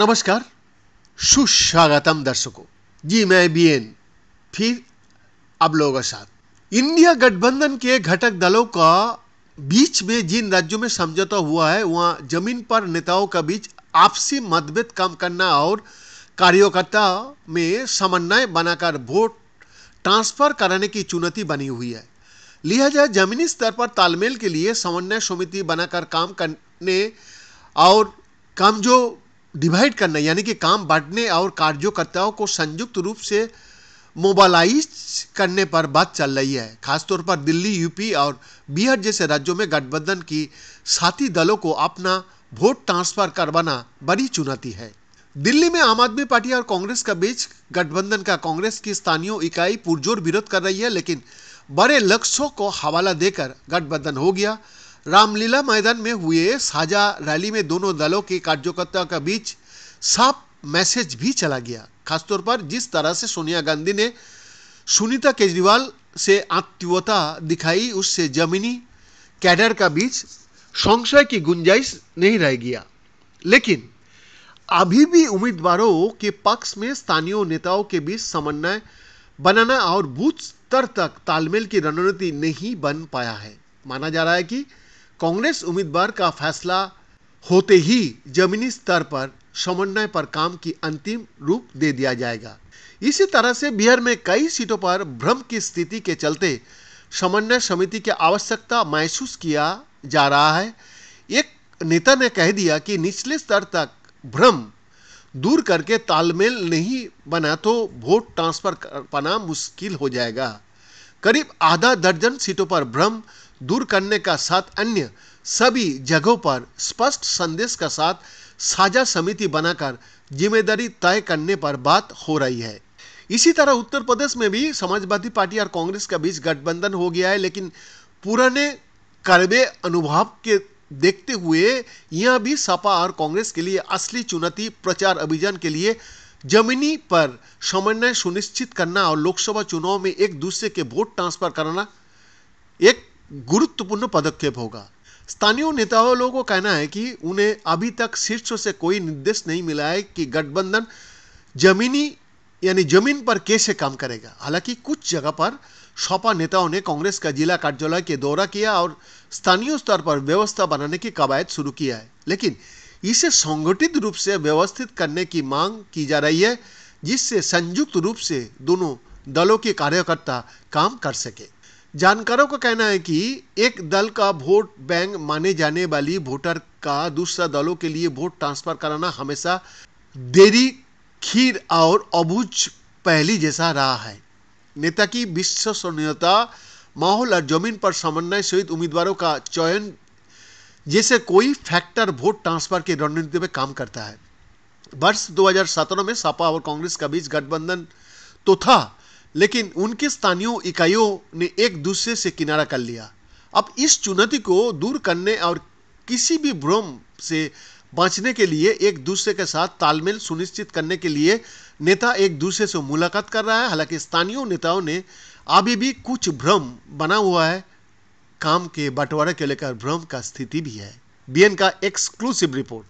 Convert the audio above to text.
नमस्कार, सुस्वागतम दर्शकों। जी मैं बीएन फिर आप लोगों के साथ। इंडिया गठबंधन के घटक दलों का बीच में जिन राज्यों में समझौता हुआ है वहां जमीन पर नेताओं का बीच आपसी मतभेद कम करना और कार्यकर्ता में समन्वय बनाकर वोट ट्रांसफर कराने की चुनौती बनी हुई है। लिहाजा जमीनी स्तर पर तालमेल के लिए समन्वय समिति बनाकर काम करने और काम जो डिवाइड करना यानी कि काम बांटने और कार्यकर्ताओं को संयुक्त रूप से मोबालाइज करने पर बात चल रही है। खासतौर पर दिल्ली, यूपी और बिहार जैसे राज्यों में गठबंधन की साथी दलों को अपना वोट ट्रांसफर करवाना बड़ी चुनौती है। दिल्ली में आम आदमी पार्टी और कांग्रेस के बीच गठबंधन का कांग्रेस की स्थानीय इकाई पुरजोर विरोध कर रही है, लेकिन बड़े लक्ष्यों को हवाला देकर गठबंधन हो गया। रामलीला मैदान में हुए साझा रैली में दोनों दलों के कार्यकर्ताओं के बीच साफ मैसेज भी चला गया। खासतौर पर जिस तरह से सोनिया गांधी ने सुनीता केजरीवाल से आत्मीयता दिखाई, उससे जमीनी कैडर का बीच संशय की गुंजाइश नहीं रह गया। लेकिन अभी भी उम्मीदवारों के पक्ष में स्थानीय नेताओं के बीच समन्वय बनाना और बूथ स्तर तक तालमेल की रणनीति नहीं बन पाया है। माना जा रहा है कि कांग्रेस उम्मीदवार का फैसला होते ही जमीनी स्तर पर समन्वय पर काम की अंतिम रूप दे दिया जाएगा। इसी तरह से बिहार में कई सीटों पर भ्रम की स्थिति के चलते समन्वय समिति की आवश्यकता महसूस किया जा रहा है। एक नेता ने कह दिया कि निचले स्तर तक भ्रम दूर करके तालमेल नहीं बना तो वोट ट्रांसफर कर पाना मुश्किल हो जाएगा। करीब आधा दर्जन सीटों पर भ्रम दूर करने का साथ अन्य सभी जगहों पर स्पष्ट संदेश के साथ साझा समिति बनाकर जिम्मेदारी तय करने पर बात हो रही है। इसी तरह उत्तर प्रदेश में भी समाजवादी पार्टी और कांग्रेस के बीच गठबंधन हो गया है, लेकिन पुराने कड़वे अनुभव के देखते हुए यहां भी सपा और कांग्रेस के लिए असली चुनौती प्रचार अभियान के लिए जमीनी पर समन्वय सुनिश्चित करना और लोकसभा चुनाव में एक दूसरे के वोट ट्रांसफर करना एक गुरुत्वपूर्ण पदक्षेप होगा। स्थानीय नेताओं लोगों का कहना है कि उन्हें अभी तक शीर्ष से कोई निर्देश नहीं मिला है कि गठबंधन जमीनी यानी जमीन पर कैसे काम करेगा। हालांकि कुछ जगह पर सपा नेताओं ने कांग्रेस का जिला कार्यालय के दौरा किया और स्थानीय स्तर पर व्यवस्था बनाने की कवायद शुरू किया है, लेकिन इसे संगठित रूप से व्यवस्थित करने की मांग की जा रही है, जिससे संयुक्त रूप से दोनों दलों के कार्यकर्ता काम कर सके। जानकारों का कहना है कि एक दल का वोट बैंक माने जाने वाली वोटर का दूसरा दलों के लिए वोट ट्रांसफर कराना हमेशा देरी, खीर और अबूझ पहेली जैसा रहा है। नेता की विश्वसनीयता, माहौल और जमीन पर समन्वय सहित उम्मीदवारों का चयन जैसे कोई फैक्टर वोट ट्रांसफर की रणनीति में काम करता है। वर्ष 2017 में सपा और कांग्रेस के बीच गठबंधन तो था, लेकिन उनके स्थानीय इकाइयों ने एक दूसरे से किनारा कर लिया। अब इस चुनौती को दूर करने और किसी भी भ्रम से बचने के लिए एक दूसरे के साथ तालमेल सुनिश्चित करने के लिए नेता एक दूसरे से मुलाकात कर रहा है। हालांकि स्थानीय नेताओं ने अभी भी कुछ भ्रम बना हुआ है। काम के बंटवारे के लेकर भ्रम का स्थिति भी है। बीएन का एक्सक्लूसिव रिपोर्ट।